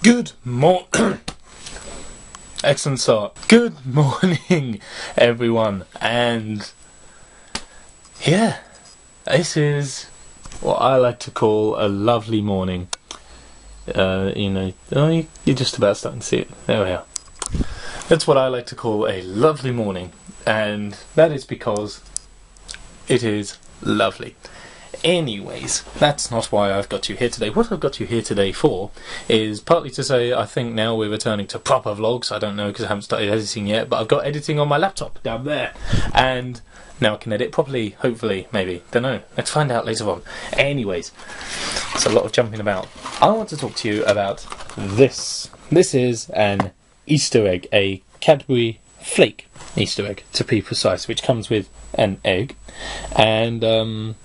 Good morning. Excellent start. Good morning, everyone. And yeah, this is what I like to call a lovely morning. You're just about starting to see it. There we are. That's what I like to call a lovely morning, and that is because it is lovely. Anyways, that's not why I've got you here today. What I've got you here today for is partly to say I think now we're returning to proper vlogs. I don't know because I haven't started editing yet, but I've got editing on my laptop down there, and now I can edit properly, hopefully, maybe. Don't know. Let's find out later on. Anyways, it's a lot of jumping about. I want to talk to you about this. This is an Easter egg, a Cadbury Flake Easter egg, to be precise, which comes with an egg and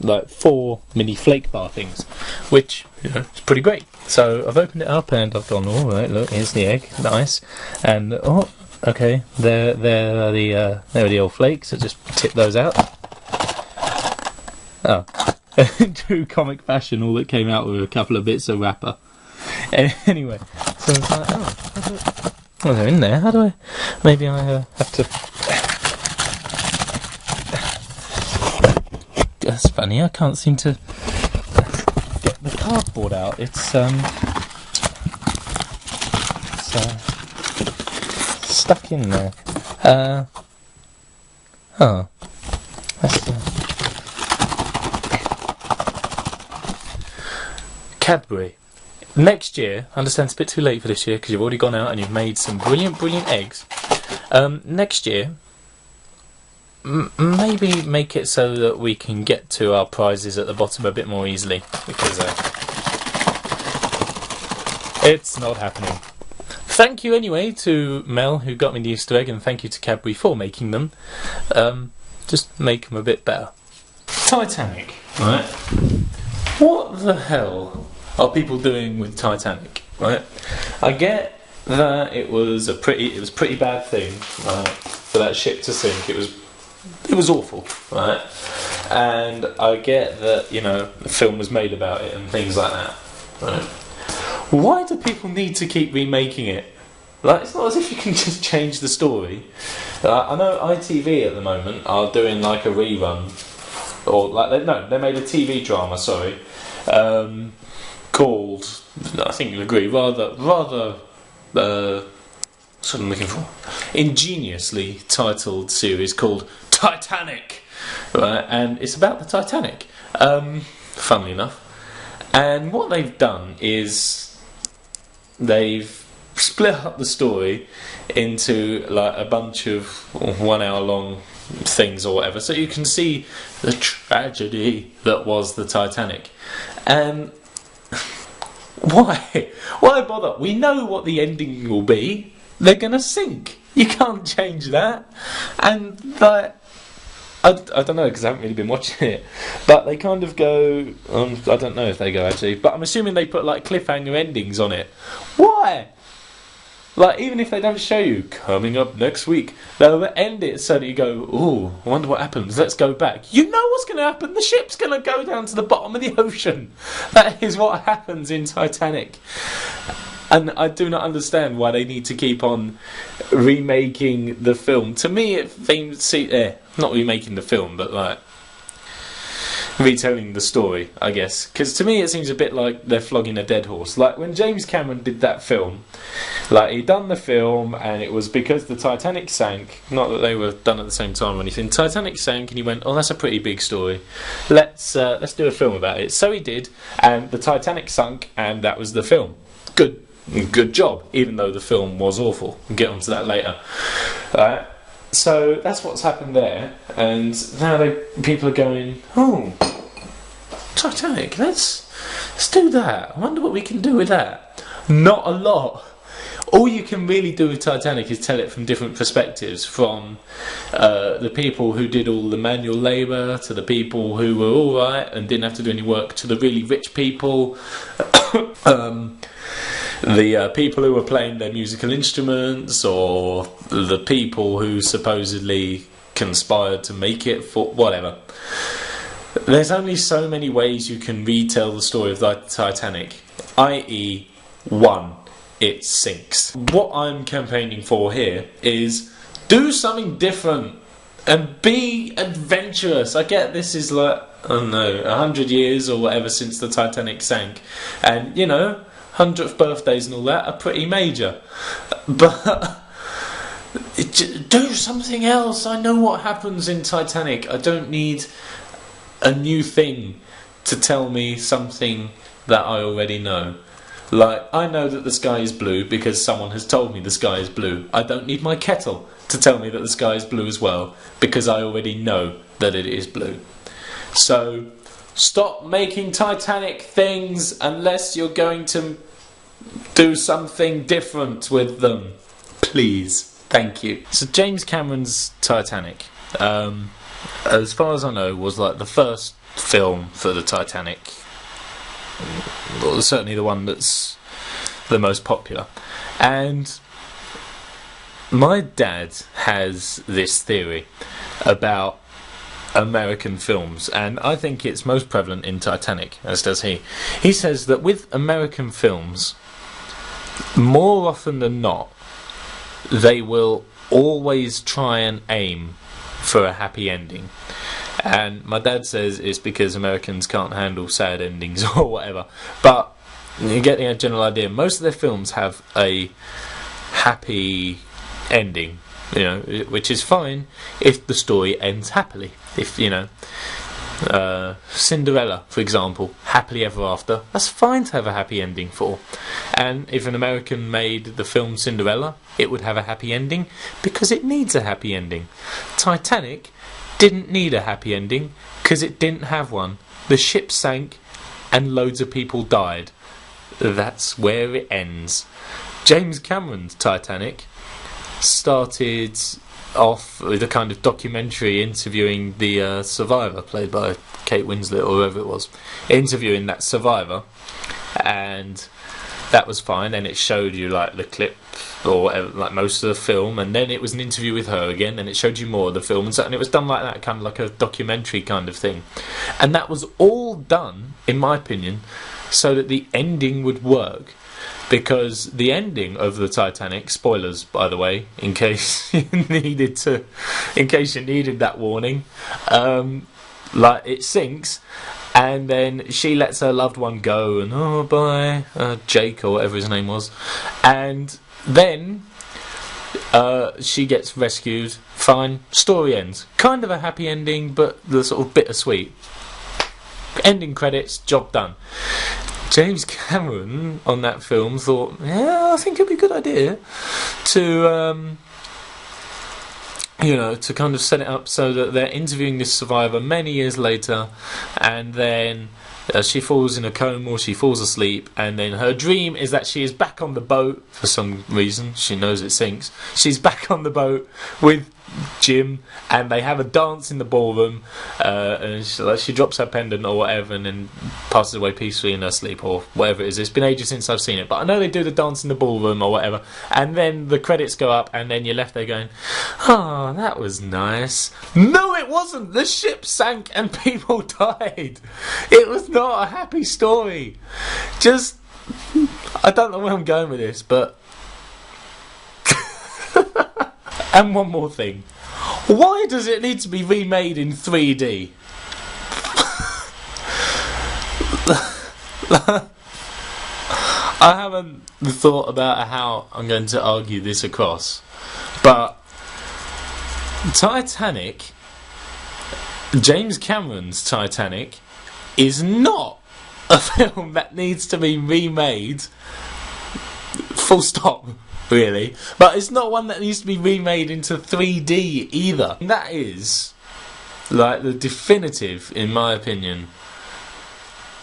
like 4 mini flake bar things, which is pretty great. So I've opened it up and I've gone, all right, look, here's the egg, nice, and oh, okay, there are the old flakes. So just tip those out. Oh, true comic fashion, all that came out with a couple of bits of wrapper. Anyway, so it's like, oh, they're in there. How do I? Maybe I have to. That's funny, I can't seem to get the cardboard out. It's stuck in there. Oh. That's Cadbury. Next year, I understand it's a bit too late for this year because you've already gone out and you've made some brilliant eggs. Next year, maybe make it so that we can get to our prizes at the bottom a bit more easily, because it's not happening. Thank you anyway to Mel who got me the Easter egg, and thank you to Cadbury for making them. Just make them a bit better. Titanic, right? What the hell are people doing with Titanic, right? I get that it was a pretty bad thing, right, for that ship to sink. It was awful, right? And I get that, the film was made about it and things like that, right? Why do people need to keep remaking it? Like, it's not as if you can just change the story. I know ITV at the moment are doing like a rerun, or they made a TV drama, sorry, called, I think you'll agree, rather that's what I'm looking for, ingeniously titled series called Titanic, right? And it's about the Titanic, funnily enough. And what they've done is they've split up the story into like a bunch of 1 hour long things or whatever, so you can see the tragedy that was the Titanic. And why bother? We know what the ending will be. They're gonna sink. You can't change that. And like, I don't know, because I haven't really been watching it, but they kind of go, I don't know if they go actually, but I'm assuming they put like cliffhanger endings on it. Why? Like, even if they don't show you coming up next week, they'll end it so that you go, ooh, I wonder what happens, let's go back. You know what's going to happen, the ship's going to go down to the bottom of the ocean. That is what happens in Titanic. And I do not understand why they need to keep on remaking the film. To me, it seems, not remaking the film, but like retelling the story, I guess. Because to me, it seems a bit like they're flogging a dead horse. Like when James Cameron did that film, like he'd done the film, and it was because the Titanic sank. Not that they were done at the same time or anything. Titanic sank, and he went, "Oh, that's a pretty big story. Let's do a film about it." So he did, and the Titanic sunk, and that was the film. Good job, even though the film was awful. We'll get onto that later. So that's what's happened there, and now people are going, oh, Titanic, let's do that. I wonder what we can do with that. Not a lot. All you can really do with Titanic is tell it from different perspectives, from the people who did all the manual labour, to the people who were alright and didn't have to do any work, to the really rich people, the people who were playing their musical instruments, or the people who supposedly conspired to make it, for whatever. There's only so many ways you can retell the story of the Titanic, i.e. 1. it sinks. What I'm campaigning for here is do something different and be adventurous. I get this is like, I don't know, 100 years or whatever since the Titanic sank, and you know, 100th birthdays and all that are pretty major, but do something else. I know what happens in Titanic. I don't need a new thing to tell me something that I already know. Like, I know that the sky is blue because someone has told me the sky is blue. I don't need my kettle to tell me that the sky is blue as well, because I already know that it is blue. So, stop making Titanic things unless you're going to do something different with them. Please. Thank you. So, James Cameron's Titanic, as far as I know, was like the first film for the Titanic. Well, certainly the one that's the most popular. And my dad has this theory about American films, and I think it's most prevalent in Titanic, as does he. He says that with American films, more often than not, they will always try and aim for a happy ending. And my dad says it's because Americans can't handle sad endings or whatever. But you get the general idea. Most of their films have a happy ending, you know, which is fine if the story ends happily. If, you know, Cinderella, for example, happily ever after, that's fine to have a happy ending for. And if an American made the film Cinderella, it would have a happy ending because it needs a happy ending. Titanic didn't need a happy ending because it didn't have one. The ship sank and loads of people died. That's where it ends. James Cameron's Titanic started off with a kind of documentary interviewing the survivor, played by Kate Winslet or whoever it was, interviewing that survivor, and that was fine. And it showed you like the clip or whatever, like most of the film, and then it was an interview with her again, and it showed you more of the film, and so, and it was done like that, kind of like a documentary kind of thing. And that was all done, in my opinion, so that the ending would work. Because the ending of the Titanic, spoilers by the way, in case you needed that warning, like it sinks, and then she lets her loved one go, and oh bye, Jake or whatever his name was, and then she gets rescued. Fine, story ends. Kind of a happy ending, but the sort of bittersweet. Ending credits, job done. James Cameron on that film thought, yeah, I think it'd be a good idea to, you know, to kind of set it up so that they're interviewing this survivor many years later, and then she falls in a coma or she falls asleep, and then her dream is that she is back on the boat for some reason. She knows it sinks. She's back on the boat with Jim, and they have a dance in the ballroom, and she drops her pendant or whatever, and then passes away peacefully in her sleep or whatever it is. It's been ages since I've seen it, but I know they do the dance in the ballroom or whatever, and then the credits go up, and then you're left there going, oh, that was nice. No, it wasn't. The ship sank and people died. It was not a happy story. Just, I don't know where I'm going with this, but and one more thing. Why does it need to be remade in 3D? I haven't thought about how I'm going to argue this across, but Titanic, James Cameron's Titanic, is not a film that needs to be remade, full stop. Really, but it's not one that needs to be remade into 3D either. And that is like the definitive, in my opinion.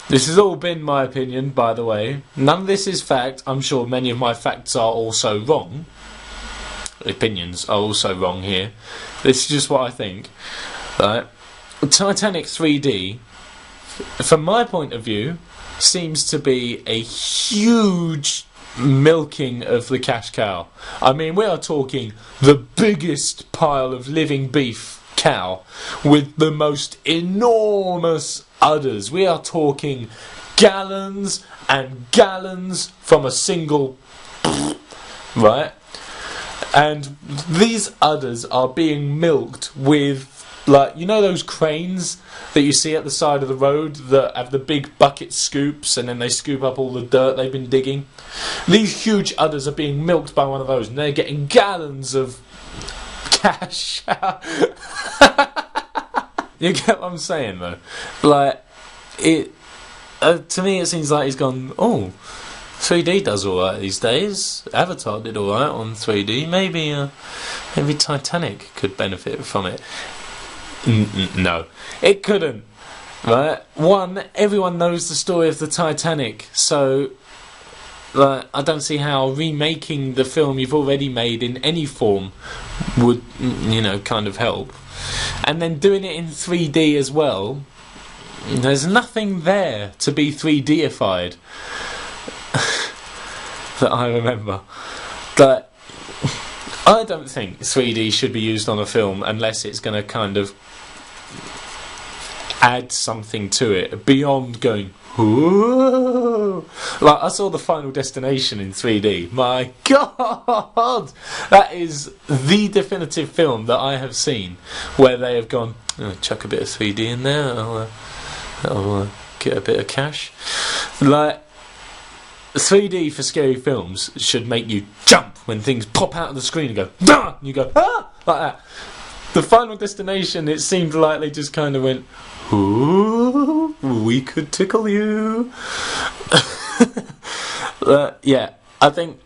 This has all been my opinion, by the way. None of this is fact. I'm sure many of my facts are also wrong. Opinions are also wrong here. This is just what I think. Right? Titanic 3D, from my point of view, seems to be a huge milking of the cash cow. I mean, we are talking the biggest pile of living beef cow with the most enormous udders. We are talking gallons and gallons from a single right? And these udders are being milked with, like, you know those cranes that you see at the side of the road that have the big bucket scoops and then they scoop up all the dirt they've been digging? These huge udders are being milked by one of those and they're getting gallons of cash. You get what I'm saying, though? Like, it to me it seems like he's gone, oh, 3D does alright these days. Avatar did alright on 3D. Maybe Titanic could benefit from it. No, it couldn't. Right? One, everyone knows the story of the Titanic, so like, I don't see how remaking the film you've already made in any form would, kind of help. And then doing it in 3D as well, there's nothing there to be 3D-ified that I remember. But I don't think 3D should be used on a film unless it's going to kind of add something to it beyond going, whoa. Like, I saw The Final Destination in 3D. My God! That is the definitive film that I have seen where they have gone, chuck a bit of 3D in there, I'll get a bit of cash. Like, 3D for scary films should make you jump when things pop out of the screen and go, ah! And you go, ah! Like that. The Final Destination, it seemed like they just kind of went, ooh, we could tickle you. Yeah, I think,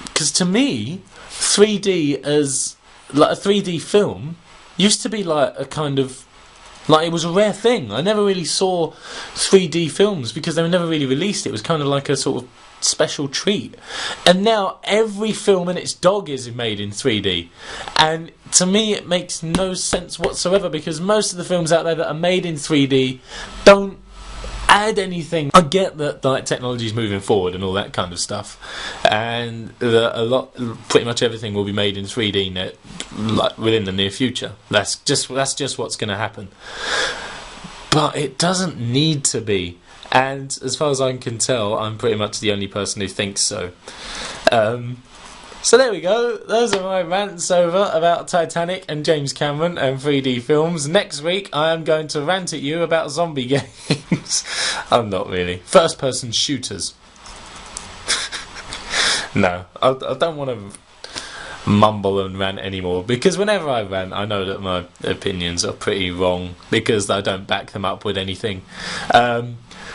because to me, 3D as, like, a 3D film used to be like a kind of, like, it was a rare thing. I never really saw 3D films because they were never really released. It was kind of like a sort of special treat. And now every film and its dog is made in 3D. And to me it makes no sense whatsoever because most of the films out there that are made in 3D don't add anything. I get that, like, technology's moving forward and all that kind of stuff, and pretty much everything will be made in 3D like within the near future. That's just what's going to happen. But it doesn't need to be. And as far as I can tell, I'm pretty much the only person who thinks so. So there we go. Those are my rants over about Titanic and James Cameron and 3D films. Next week, I am going to rant at you about zombie games. I'm not really. First-person shooters. No, I don't want to mumble and rant anymore, because whenever I rant, I know that my opinions are pretty wrong because I don't back them up with anything.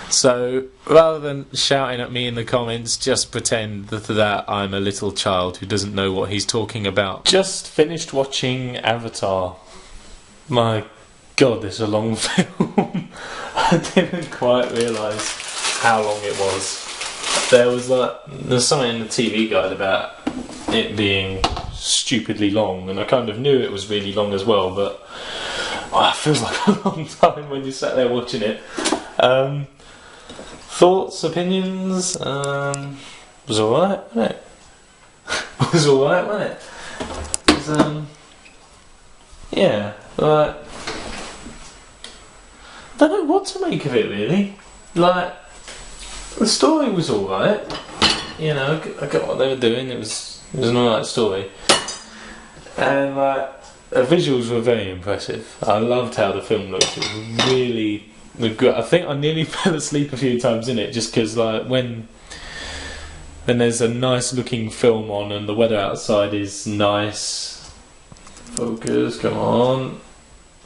So rather than shouting at me in the comments, just pretend that I'm a little child who doesn't know what he's talking about. Just finished watching Avatar. My God, this is a long film. I didn't quite realise how long it was. There's something in the TV guide about it being stupidly long, and I kind of knew it was really long as well, but it feels like a long time when you sat there watching it. Thoughts, opinions? Was alright, wasn't it? Was alright, wasn't it? Yeah, like, don't know what to make of it really. Like, the story was alright. I got what they were doing. It was an alright story, and like, the visuals were very impressive. I loved how the film looked. It was really. I think I nearly fell asleep a few times in it just because, like, when there's a nice looking film on and the weather outside is nice, focus, come on,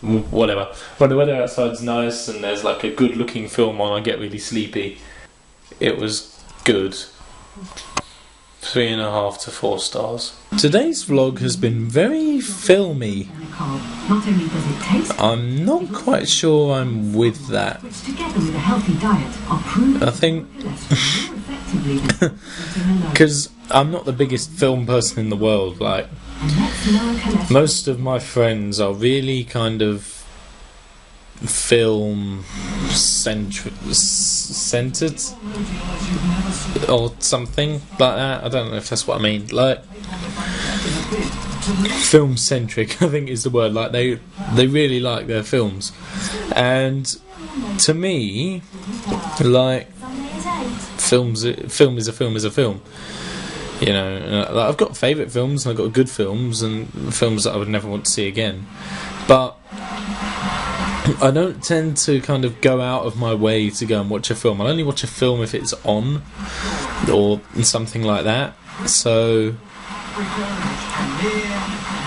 whatever, when the weather outside's nice and there's like a good looking film on, I get really sleepy. It was good. 3.5 to 4 stars. Today's vlog has been very filmy. I'm not quite sure I'm with that. I think because I'm not the biggest film person in the world. Like, most of my friends are really kind of film centered or something like that. I don't know if that's what I mean. Like, film centric, I think is the word. Like, they really like their films, and to me, like, film is a film. You know, like, I've got favourite films and I've got good films and films that I would never want to see again. But I don't tend to kind of go out of my way to go and watch a film. I'll only watch a film if it's on or something like that. So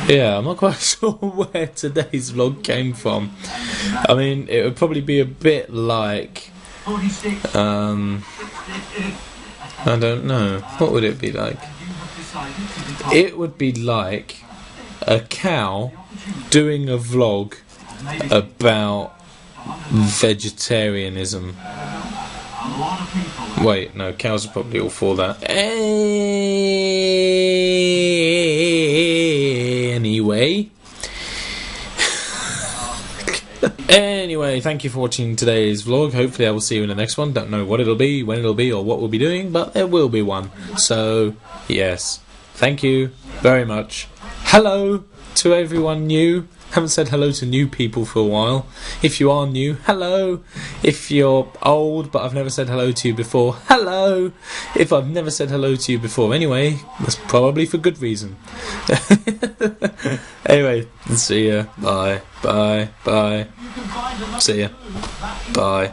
yeah, I'm not quite sure where today's vlog came from. I mean, it would probably be a bit like I don't know. What would it be like? It would be like a cow doing a vlog about vegetarianism. Wait, no, cows are probably all for that. Anyway. Anyway, thank you for watching today's vlog. Hopefully I will see you in the next one. Don't know what it'll be, when it'll be, or what we'll be doing, but there will be one. So, yes. Thank you very much. Hello to everyone new. Haven't said hello to new people for a while. If you are new, hello. If you're old but I've never said hello to you before, hello. If I've never said hello to you before anyway, that's probably for good reason. Anyway, see ya. Bye. Bye. Bye. See ya. Bye.